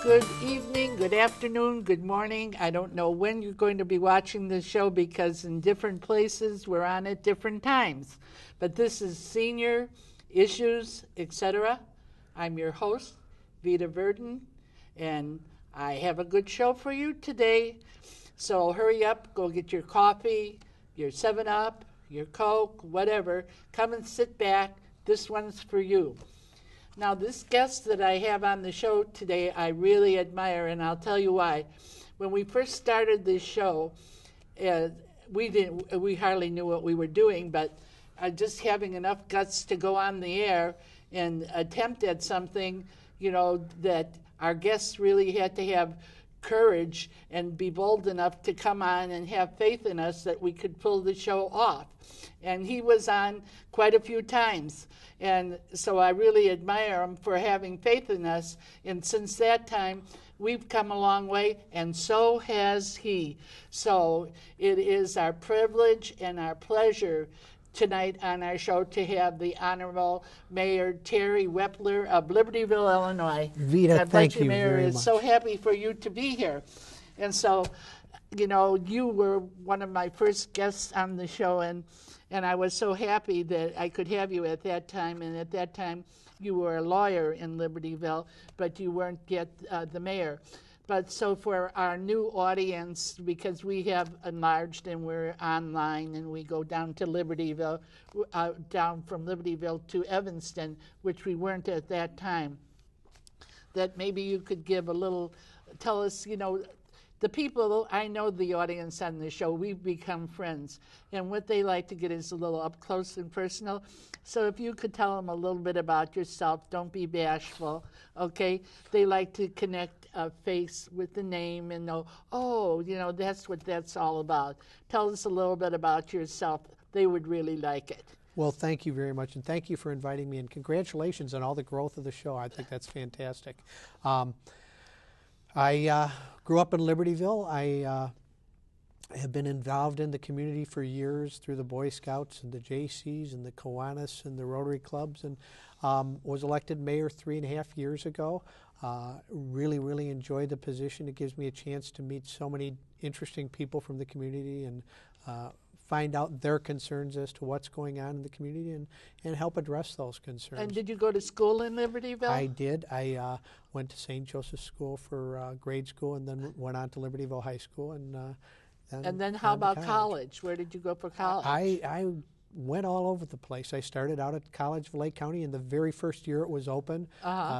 Good evening, good afternoon, good morning. I don't know when you're going to be watching this show because in different places we're on at different times. But this is Senior Issues, etc. I'm your host, Vita Verdon, and I have a good show for you today. So hurry up, go get your coffee, your 7-Up, your Coke, whatever. Come and sit back. This one's for you. Now, this guest that I have on the show today, I really admire, and I'll tell you why. When we first started this show, we hardly knew what we were doing, but just having enough guts to go on the air and attempt at something, that our guests really had to have courage and be bold enough to come on and have faith in us that we could pull the show off. And he was on quite a few times. And so I really admire him for having faith in us. And since that time, we've come a long way, and so has he. So it is our privilege and our pleasure tonight on our show to have the Honorable Mayor Terry Weppler of Libertyville, Illinois. Vita, thank you very much. Is so happy for you to be here. And so, you were one of my first guests on the show, and I was so happy that I could have you at that time. And at that time, you were a lawyer in Libertyville, but you weren't yet the mayor. But so for our new audience, because we have enlarged and we're online and we go down to Libertyville, down from Libertyville to Evanston, which we weren't at that time, that maybe you could give a little, tell us, the people, I know the audience on the show, we've become friends, and what they like to get is a little up close and personal. So if you could tell them a little bit about yourself, don't be bashful, okay? They like to connect a face with the name and know, that's what that's all about. Tell us a little bit about yourself. They would really like it. Well, thank you very much, and thank you for inviting me, and congratulations on all the growth of the show. I think that's fantastic. I grew up in Libertyville. I have been involved in the community for years through the Boy Scouts and the JCs and the Kiwanis and the Rotary Clubs, and was elected mayor 3.5 years ago. Really enjoyed the position. It gives me a chance to meet so many interesting people from the community and find out their concerns as to what's going on in the community and help address those concerns. And did you go to school in Libertyville? I did. I went to St. Joseph's School for grade school and then went on to Libertyville High School. And then how about college? Where did you go for college? I went all over the place. I started out at College of Lake County in the very first year it was open.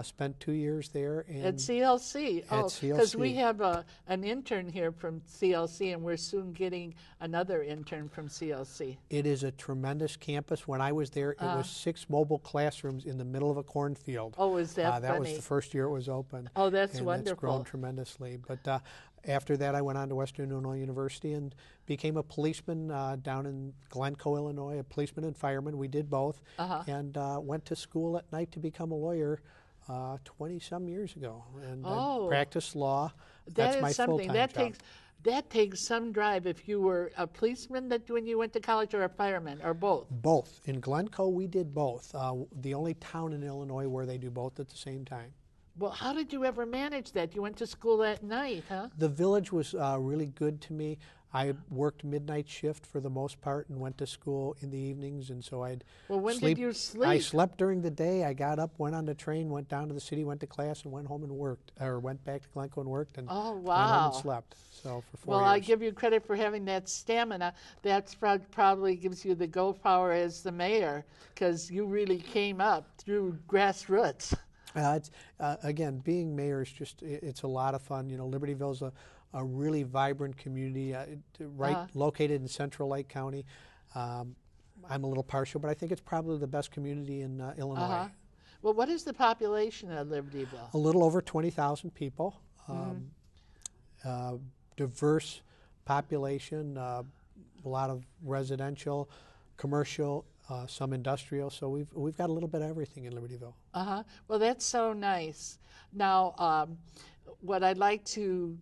Spent 2 years there. And at CLC? At CLC. Because we have an intern here from CLC, and we're soon getting another intern from CLC. It is a tremendous campus. When I was there, it was 6 mobile classrooms in the middle of a cornfield. Oh, is that funny? That was the first year it was open. Oh, that's and wonderful. It's grown tremendously. But after that, I went on to Western Illinois University and became a policeman down in Glencoe, Illinois, a policeman and fireman. We did both, and went to school at night to become a lawyer 20-some years ago, and practiced law. That's my full-time job. That takes some drive. If you were a policeman when you went to college, or a fireman, or both? Both. In Glencoe, we did both. The only town in Illinois where they do both at the same time. Well, how did you ever manage that? You went to school at night, huh? The village was really good to me. I worked midnight shift for the most part and went to school in the evenings, and so I'd did you sleep? I slept during the day. I got up, went on the train, went down to the city, went to class, and went home and worked, or went back to Glencoe and worked, and went home and slept. So for 4 years. Well, I give you credit for having that stamina. That probably gives you the go power as the mayor, because you really came up through grassroots. Again, being mayor is it's a lot of fun. Libertyville's a really vibrant community, located in central Lake County. I'm a little partial, but I think it's probably the best community in Illinois. Well, what is the population of Libertyville? A little over 20,000 people. Diverse population, a lot of residential, commercial, some industrial, so we've got a little bit of everything in Libertyville. Well, that's so nice. Now, what I'd like to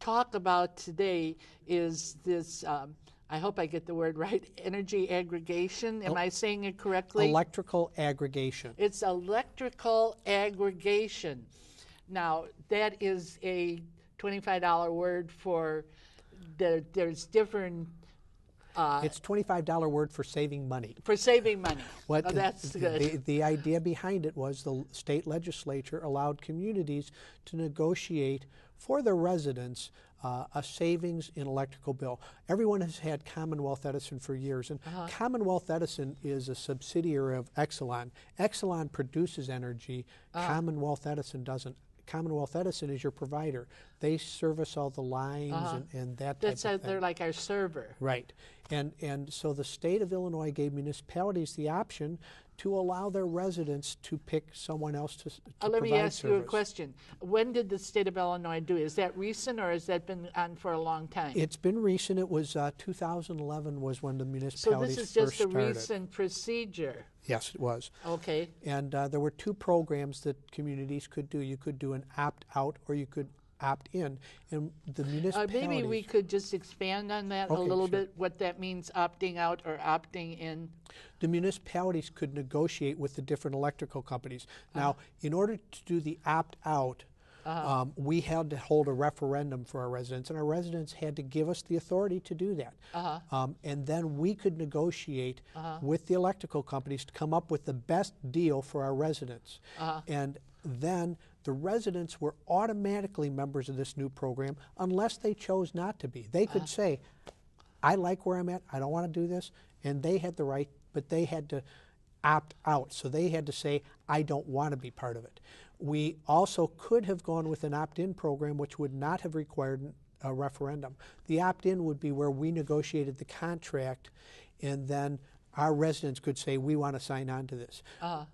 talk about today is this, I hope I get the word right, energy aggregation. Am I saying it correctly? Electrical aggregation. It's electrical aggregation. Now, that is a $25 word for, there's different, It's $25 word for saving money. for saving money. What Oh, that's good. The idea behind it was the state legislature allowed communities to negotiate for their residents a savings in electrical bill. Everyone has had Commonwealth Edison for years, and Commonwealth Edison is a subsidiary of Exelon. Exelon produces energy, Commonwealth Edison doesn't. Commonwealth Edison is your provider. They service all the lines and that type of thing. They're like our server. Right. And so the state of Illinois gave municipalities the option to allow their residents to pick someone else to Let provide me ask you a service. question. When did the state of Illinois do it? Is that recent, or has that been on for a long time? It's been recent. It was 2011 was when the So municipalities this is first just a started. recent procedure. Yes, it was. Okay. And there were two programs that communities could do. You could do an opt-out or you could opt-in. And the municipalities... Maybe we could just expand on that a Okay, little sure. bit, what that means, opting out or opting in. The municipalities could negotiate with the different electrical companies. Now, in order to do the opt-out, we had to hold a referendum for our residents, and our residents had to give us the authority to do that. And then we could negotiate with the electrical companies to come up with the best deal for our residents. And then the residents were automatically members of this new program unless they chose not to be. They could say, I like where I'm at, I don't want to do this, and they had the right, but they had to opt out. So they had to say, I don't want to be part of it. We also could have gone with an opt-in program which would not have required a referendum. The opt-in would be where we negotiated the contract and then our residents could say, we want to sign on to this.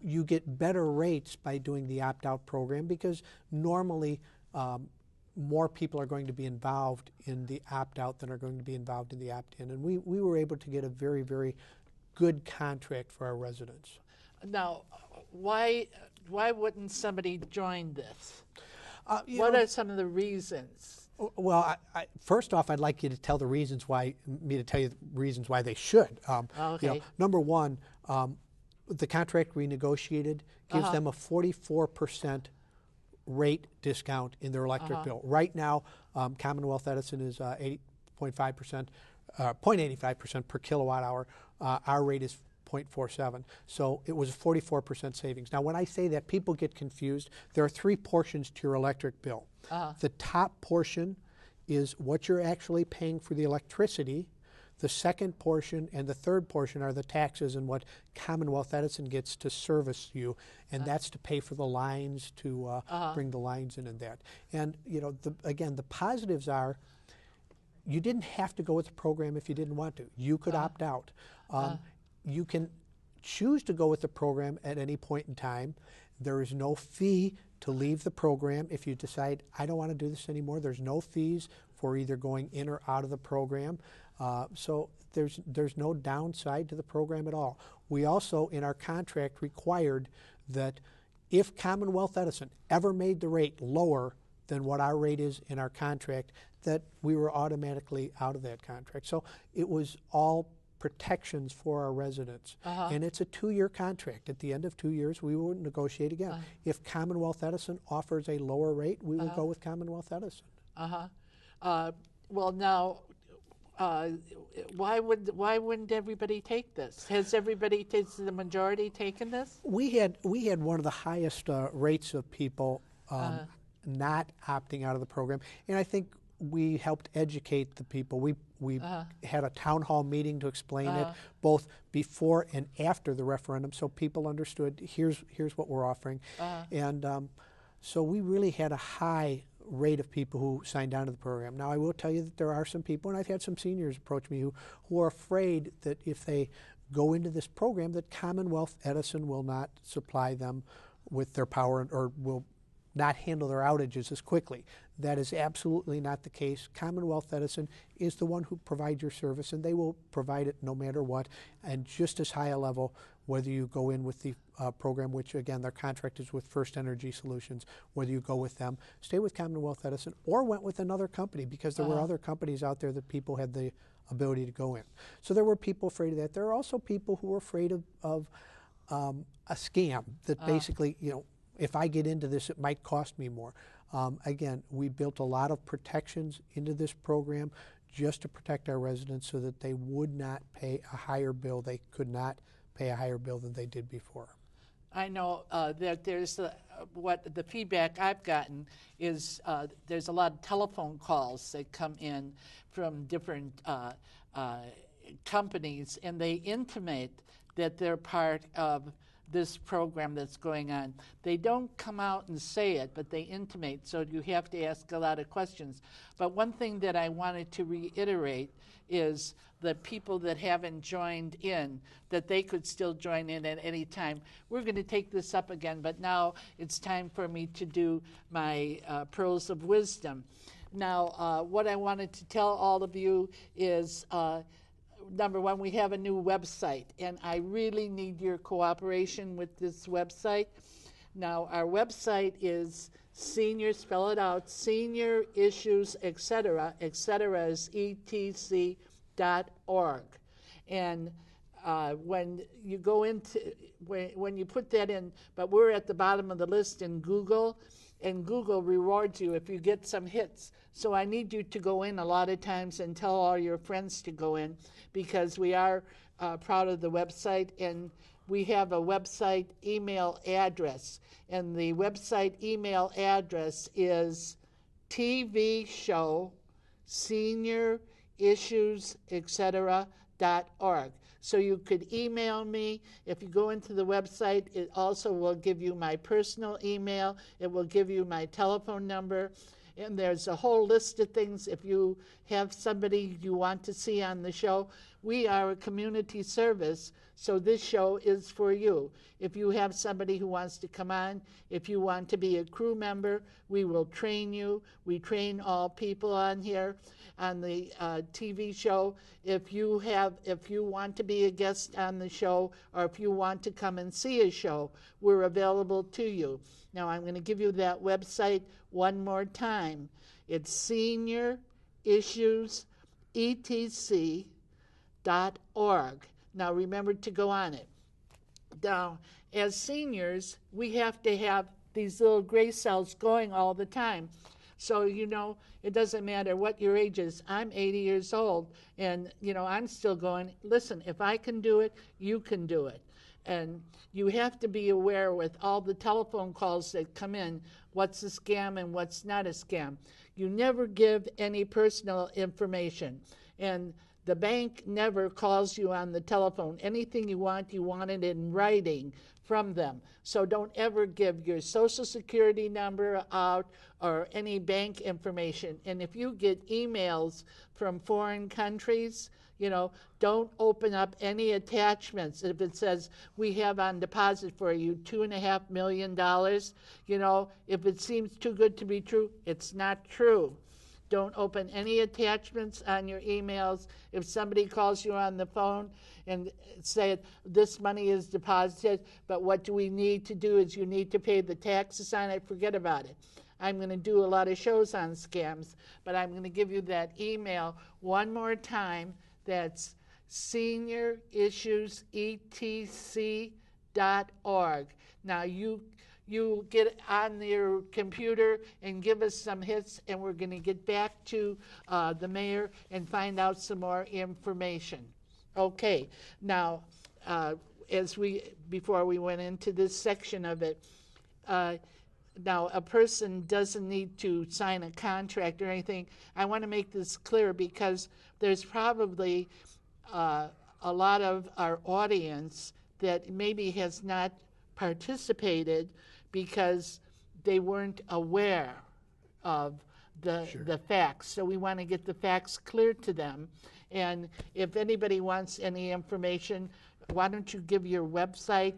You get better rates by doing the opt-out program because normally more people are going to be involved in the opt-out than are going to be involved in the opt-in. And we were able to get a very, very good contract for our residents. Now, why wouldn't somebody join this? What are some of the reasons? Well, first off, I'd like you to tell me to tell you the reasons why they should. Okay. Number one, the contract we negotiated gives them a 44% rate discount in their electric bill. Right now, Commonwealth Edison is 0.85% per kilowatt hour. Our rate is 0.47. So it was a 44% savings. Now, when I say that, people get confused. There are three portions to your electric bill. The top portion is what you're actually paying for the electricity. The second portion and the third portion are the taxes and what Commonwealth Edison gets to service you, and that's to pay for the lines, to bring the lines in and that. And, again, the positives are you didn't have to go with the program if you didn't want to. You could opt out. You can choose to go with the program at any point in time. There is no fee to leave the program if you decide, I don't want to do this anymore. There's no fees for either going in or out of the program. So there's no downside to the program at all. We also, in our contract, required that if Commonwealth Edison ever made the rate lower than what our rate is in our contract, that we were automatically out of that contract. So it was all protections for our residents. And it's a 2-year contract. At the end of 2 years, we will negotiate again. If Commonwealth Edison offers a lower rate, we will go with Commonwealth Edison. Well, now, why wouldn't everybody take this? Has the majority taken this? We had one of the highest rates of people not opting out of the program, and I think we helped educate the people. We had a town hall meeting to explain it, both before and after the referendum, so people understood here's what we're offering. And so we really had a high rate of people who signed on to the program. Now, I will tell you that there are some people, and I've had some seniors approach me who are afraid that if they go into this program that Commonwealth Edison will not supply them with their power or will not handle their outages as quickly. That is absolutely not the case. Commonwealth Edison is the one who provides your service, and they will provide it no matter what, and just as high a level, whether you go in with the program, which again, their contract is with First Energy Solutions, whether you go with them, stay with Commonwealth Edison, or went with another company, because there were other companies out there that people had the ability to go in. So there were people afraid of that. There are also people who were afraid of a scam that basically, if I get into this, it might cost me more. Again, we built a lot of protections into this program just to protect our residents so that they would not pay a higher bill. They could not pay a higher bill than they did before. I know that there's what the feedback I've gotten is there's a lot of telephone calls that come in from different companies, and they intimate that they're part of this program that's going on. They don't come out and say it, but they intimate, so you have to ask a lot of questions. But one thing that I wanted to reiterate is the people that haven't joined in, that they could still join in at any time. We're going to take this up again, but now it's time for me to do my pearls of wisdom. Now, what I wanted to tell all of you is number one, we have a new website, and I really need your cooperation with this website. Now, our website is senior, spell it out, senior issues, etc. is etc.org. And when you go into, when you put that in, but we're at the bottom of the list in Google, and Google rewards you if you get some hits. So I need you to go in a lot of times and tell all your friends to go in, because we are proud of the website, and we have a website email address. And the website email address is TV show senior issues, etc.org. So you could email me. If you go into the website, it also will give you my personal email. It will give you my telephone number. And there's a whole list of things. If you have somebody you want to see on the show, we are a community service, so this show is for you. If you have somebody who wants to come on, if you want to be a crew member, we will train you. We train all people on here on the TV show. If you want to be a guest on the show, or if you want to come and see a show, we're available to you. Now, I'm going to give you that website one more time. It's senior issues, etc.org. Now, remember to go on it. Now, as seniors, we have to have these little gray cells going all the time. So, it doesn't matter what your age is. I'm 80 years old, and, I'm still going, listen, if I can do it, you can do it. And you have to be aware with all the telephone calls that come in, what's a scam and what's not a scam. You never give any personal information. And the bank never calls you on the telephone. Anything you want it in writing from them. So don't ever give your Social Security number out or any bank information. And if you get emails from foreign countries, don't open up any attachments. If it says, we have on deposit for you $2.5 million, if it seems too good to be true, it's not true. Don't open any attachments on your emails. If somebody calls you on the phone and say, this money is deposited, but what do we need to do is you need to pay the taxes on it, forget about it. I'm going to do a lot of shows on scams, but I'm going to give you that email one more time. That's seniorissuesetc.org. Now, you get on your computer and give us some hits, and we're going to get back to the mayor and find out some more information. Okay, now, before we went into this section of it, now a person doesn't need to sign a contract or anything. I want to make this clear because there's probably a lot of our audience that maybe has not participated because they weren't aware of the facts. So we want to get the facts clear to them. And if anybody wants any information, why don't you give your website,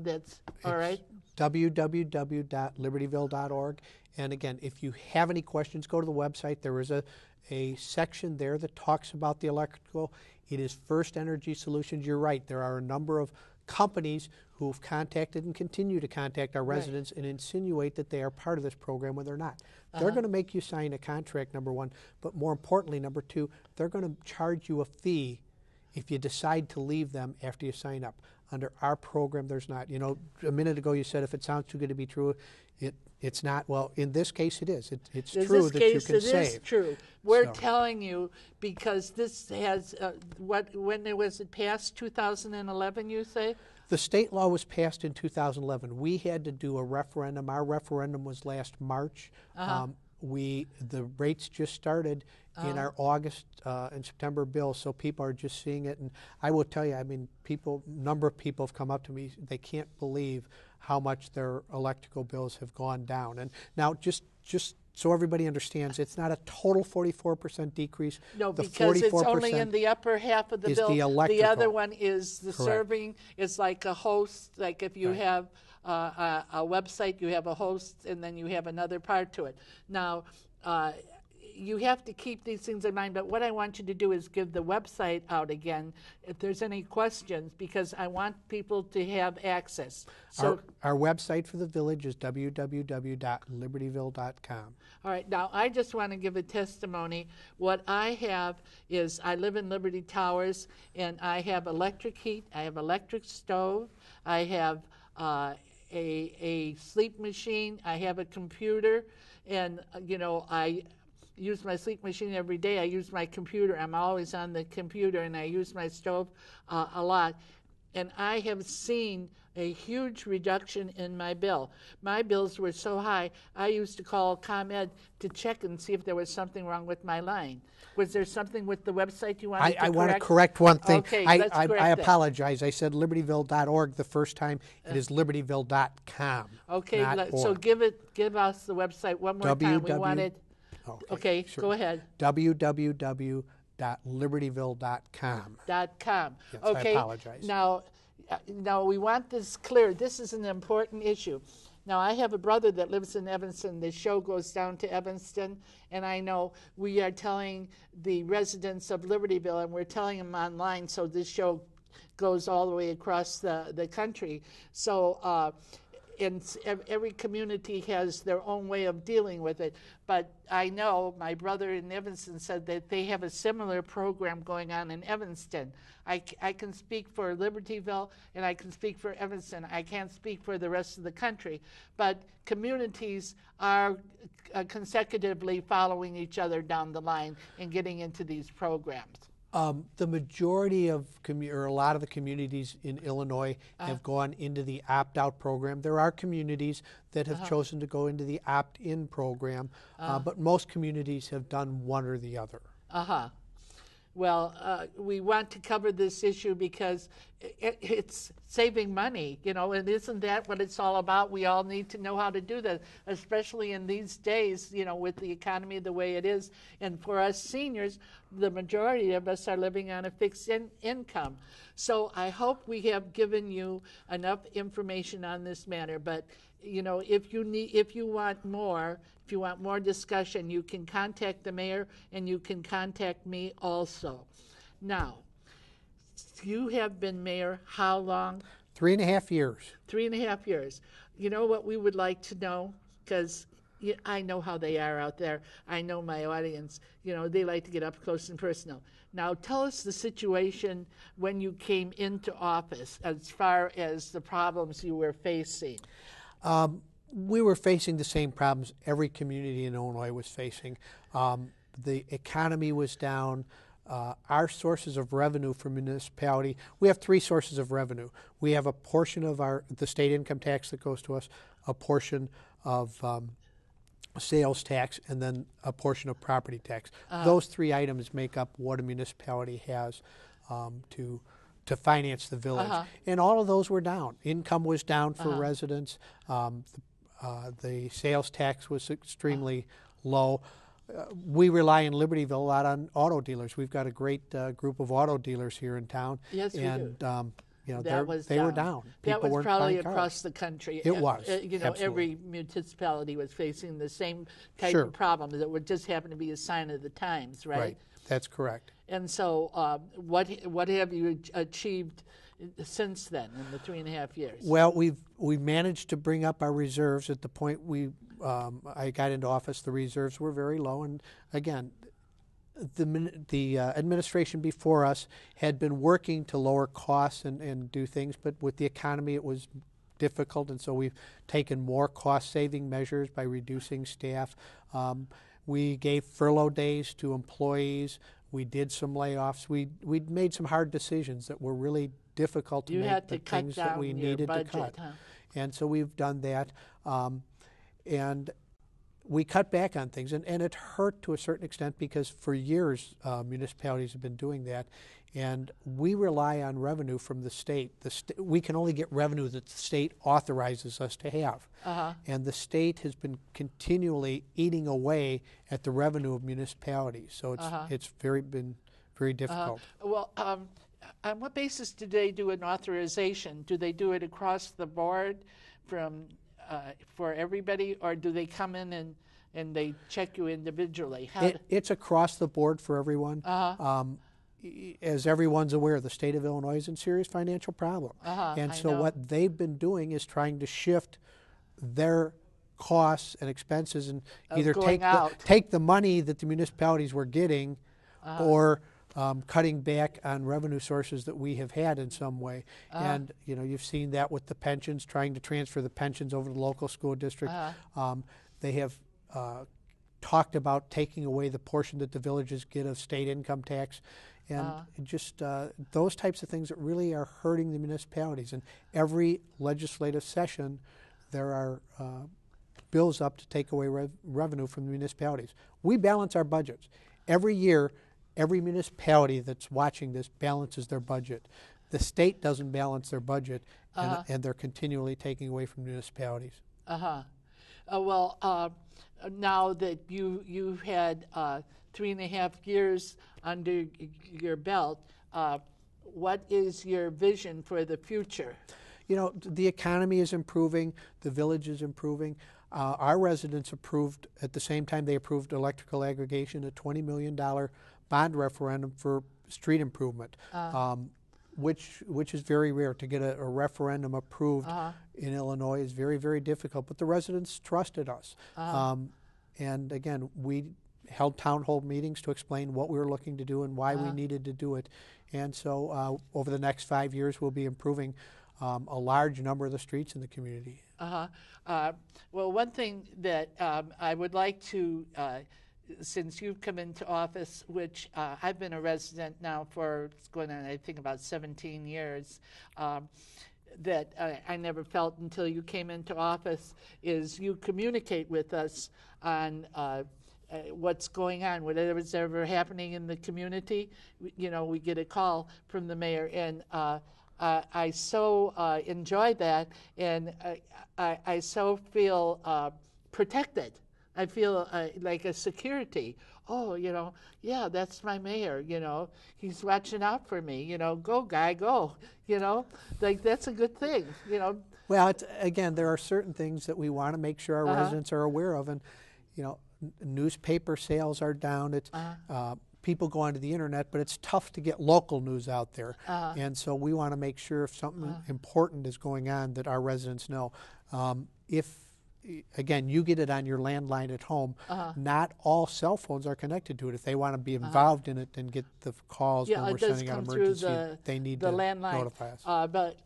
that's all right? www.libertyville.org. And again, if you have any questions, go to the website. There is a section there that talks about the electrical. It is First Energy Solutions. You're right. There are a number of companies who've contacted and continue to contact our residents and insinuate that they are part of this program when they're not. They're going to make you sign a contract, number one, but more importantly, number two, they're going to charge you a fee if you decide to leave them after you sign up. Under our program, there's not. You know, a minute ago you said if it sounds too good to be true, it's not. Well, in this case, it is. It's true that you can save. In this case, it is true. We're So. telling you because this has, when was it passed, 2011, you say? The state law was passed in 2011. We had to do a referendum. Our referendum was last March. The rates just started in our August and September bills, so people are just seeing it. And I will tell you, I mean, number of people have come up to me. They can't believe how much their electrical bills have gone down. And now, just so everybody understands, it's not a total 44% decrease. No, because it's only in the upper half of the bill. The electrical. The other one is the Correct. serving. It's like a host. Like if you have a website, you have a host, and then you have another part to it. Now, you have to keep these things in mind, but what I want you to do is give the website out again if there's any questions, because I want people to have access. So our website for the village is www.libertyville.com. All right, now I just want to give a testimony. What I have is I live in Liberty Towers, and I have electric heat, I have electric stove, I have a sleep machine, I have a computer, and I use my sleep machine every day. I use my computer. I'm always on the computer, and I use my stove a lot. And I have seen a huge reduction in my bill. My bills were so high, I used to call ComEd to check and see if there was something wrong with my line. Was there something with the website you wanted to correct? I want to correct one thing. Okay, let's correct I that. apologize. I said libertyville.org the first time. It is libertyville.com. Okay, so give us the website one more time. We wanted. Okay, sure. Go ahead. www.libertyville.com. .com. Yes, okay. I apologize. Now we want this clear. This is an important issue. Now, I have a brother that lives in Evanston. The show goes down to Evanston, and I know we are telling the residents of Libertyville, and we're telling them online, so this show goes all the way across the country. So and every community has their own way of dealing with it. But I know my brother in Evanston said that they have a similar program going on in Evanston. I can speak for Libertyville, and I can speak for Evanston. I can't speak for the rest of the country. But communities are consecutively following each other down the line and getting into these programs. The majority of, or a lot of the communities in Illinois have gone into the opt-out program. There are communities that have chosen to go into the opt-in program, but most communities have done one or the other. Well, we want to cover this issue because it's saving money, and isn't that what it's all about? We all need to know how to do that, especially in these days, with the economy the way it is. And for us seniors, the majority of us are living on a fixed income. So I hope we have given you enough information on this matter. But if you want more discussion, you can contact the mayor, and you can contact me also. Now, you have been mayor how long? 3.5 years. 3.5 years. You know what we would like to know? Because I know how they are out there. I know my audience. They like to get up close and personal. Now, tell us the situation when you came into office as far as the problems you were facing. We were facing the same problems every community in Illinois was facing. The economy was down. Our sources of revenue for municipality, we have 3 sources of revenue. We have a portion of the state income tax that goes to us, a portion of sales tax, and then a portion of property tax. Those 3 items make up what a municipality has to finance the village. And all of those were down. Income was down for residents. The sales tax was extremely low. We rely in Libertyville a lot on auto dealers. We've got a great group of auto dealers here in town. Yes, we do. They were down. That was probably across the country. It was. Absolutely. Every municipality was facing the same type of problem that would just happen to be a sign of the times, right? Right. That's correct. And so, what have you achieved since then in the 3.5 years? Well, we've managed to bring up our reserves. At the point I got into office, the reserves were very low, and again, the administration before us had been working to lower costs and do things, but with the economy it was difficult, and so we've taken more cost-saving measures by reducing staff. We gave furlough days to employees. We did some layoffs. We made some hard decisions that were really difficult to You make, had to but cut things that we down your needed budget, to cut. huh? And so we've done that. And we cut back on things, and it hurt to a certain extent because for years municipalities have been doing that, and we rely on revenue from the state. We can only get revenue that the state authorizes us to have, and the state has been continually eating away at the revenue of municipalities. So it's been very difficult. Well, on what basis do they do an authorization? Do they do it across the board from for everybody, or do they come in and they check you individually? It's across the board for everyone. As everyone's aware, the state of Illinois is in serious financial problem. And so what they've been doing is trying to shift their costs and expenses and either take the money that the municipalities were getting or cutting back on revenue sources that we have had in some way. And you've seen that with the pensions, trying to transfer the pensions over to the local school district. They have talked about taking away the portion that the villages get of state income tax, and just those types of things that really are hurting the municipalities. And every legislative session there are bills up to take away revenue from the municipalities. We balance our budgets. Every year, every municipality that's watching this balances their budget. The state doesn't balance their budget, and they're continually taking away from municipalities. Well, now that you've had 3.5 years under your belt, what is your vision for the future? The economy is improving, the village is improving. Our residents approved, at the same time they approved electrical aggregation, a $20 million bond referendum for street improvement, which is very rare. To get a referendum approved in Illinois is very, very difficult, but the residents trusted us. And again, we held town hall meetings to explain what we were looking to do and why we needed to do it. And so over the next 5 years, we'll be improving a large number of the streets in the community. Well, one thing that I would like to, since you've come into office, which I've been a resident now for, it's going on, I think, about 17 years, that I never felt until you came into office, is you communicate with us on what's going on, whatever's ever happening in the community. We get a call from the mayor, and I so enjoy that, and I so feel protected. I feel like a security. Oh, yeah, that's my mayor, he's watching out for me, go guy, go, like that's a good thing, Well, again, there are certain things that we want to make sure our residents are aware of, and, newspaper sales are down. It's people go onto the internet, but it's tough to get local news out there. And so we want to make sure if something important is going on that our residents know. Again, you get it on your landline at home. Not all cell phones are connected to it. If they want to be involved in it and get the calls when we're sending out emergency, they need to notify us. But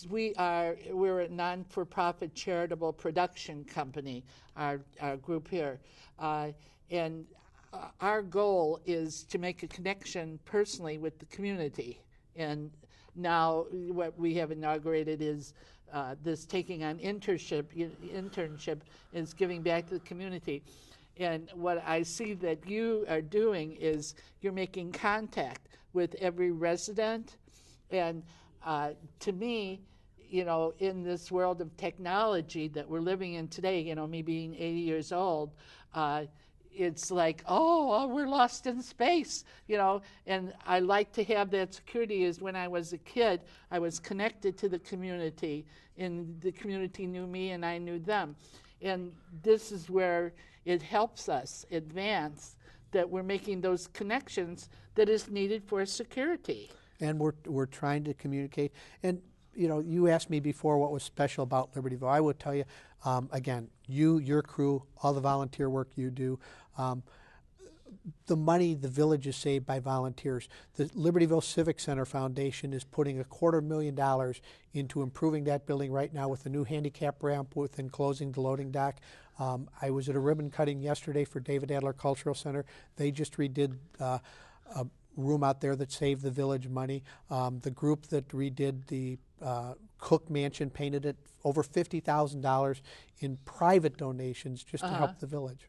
we're a non-for-profit charitable production company, our group here, and our goal is to make a connection personally with the community. And now what we have inaugurated is this taking on internship is giving back to the community. And what I see that you are doing is you're making contact with every resident. And to me, in this world of technology that we're living in today, me being 80 years old, it's like, oh, we're lost in space, and I like to have that security. Is when I was a kid, I was connected to the community, and the community knew me and I knew them. And this is where it helps us advance, that we're making those connections that is needed for security. And we're trying to communicate. And you asked me before what was special about Libertyville. I would tell you, again, your crew, all the volunteer work you do. the money the village is saved by volunteers. The Libertyville Civic Center Foundation is putting $250,000 into improving that building right now with a new handicap ramp with enclosing the loading dock. I was at a ribbon cutting yesterday for David Adler Cultural Center. They just redid a room out there that saved the village money. The group that redid the Cook Mansion painted it over $50,000 in private donations just to help the village.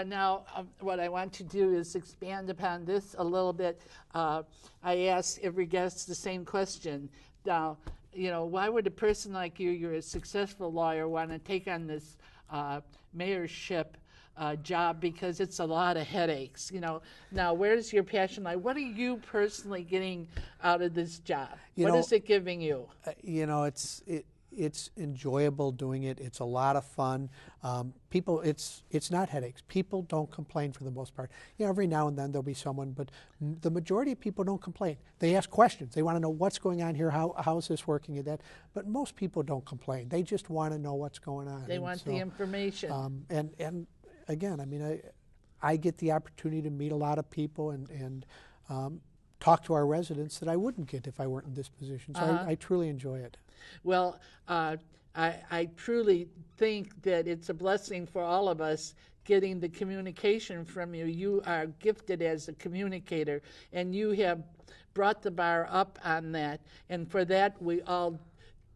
Now, what I want to do is expand upon this a little bit. I ask every guest the same question. Now, why would a person like you, you're a successful lawyer, want to take on this mayorship job? Because it's a lot of headaches. Now, where's your passion? Like, what are you personally getting out of this job? What is it giving you? It's enjoyable doing it. It's a lot of fun. It's not headaches. People don't complain for the most part. Every now and then there'll be someone, but the majority of people don't complain. They ask questions. They want to know what's going on here. How is this working and that? But most people don't complain. They just want to know what's going on. They want the information. And again, I get the opportunity to meet a lot of people and talk to our residents that I wouldn't get if I weren't in this position. So I truly enjoy it. Well, I truly think that it's a blessing for all of us getting the communication from you. You are gifted as a communicator, and you have brought the bar up on that. And for that, we all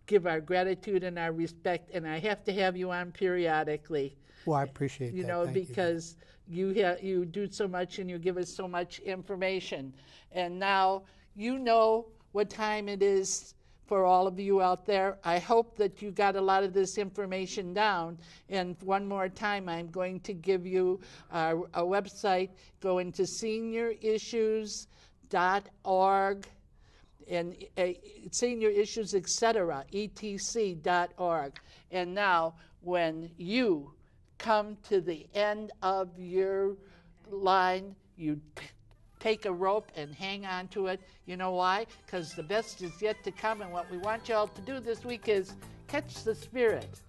give our gratitude and our respect. And I have to have you on periodically. Well, I appreciate that. Thank because you do so much and you give us so much information. And now you know what time it is for all of you out there. I hope that you got a lot of this information down. And one more time, I'm going to give you a website. Go into seniorissues.org and senior issues, etc., etc.org. And now, when you come to the end of your line, you take a rope and hang on to it. You know why? Because the best is yet to come, and what we want you all to do this week is catch the spirit.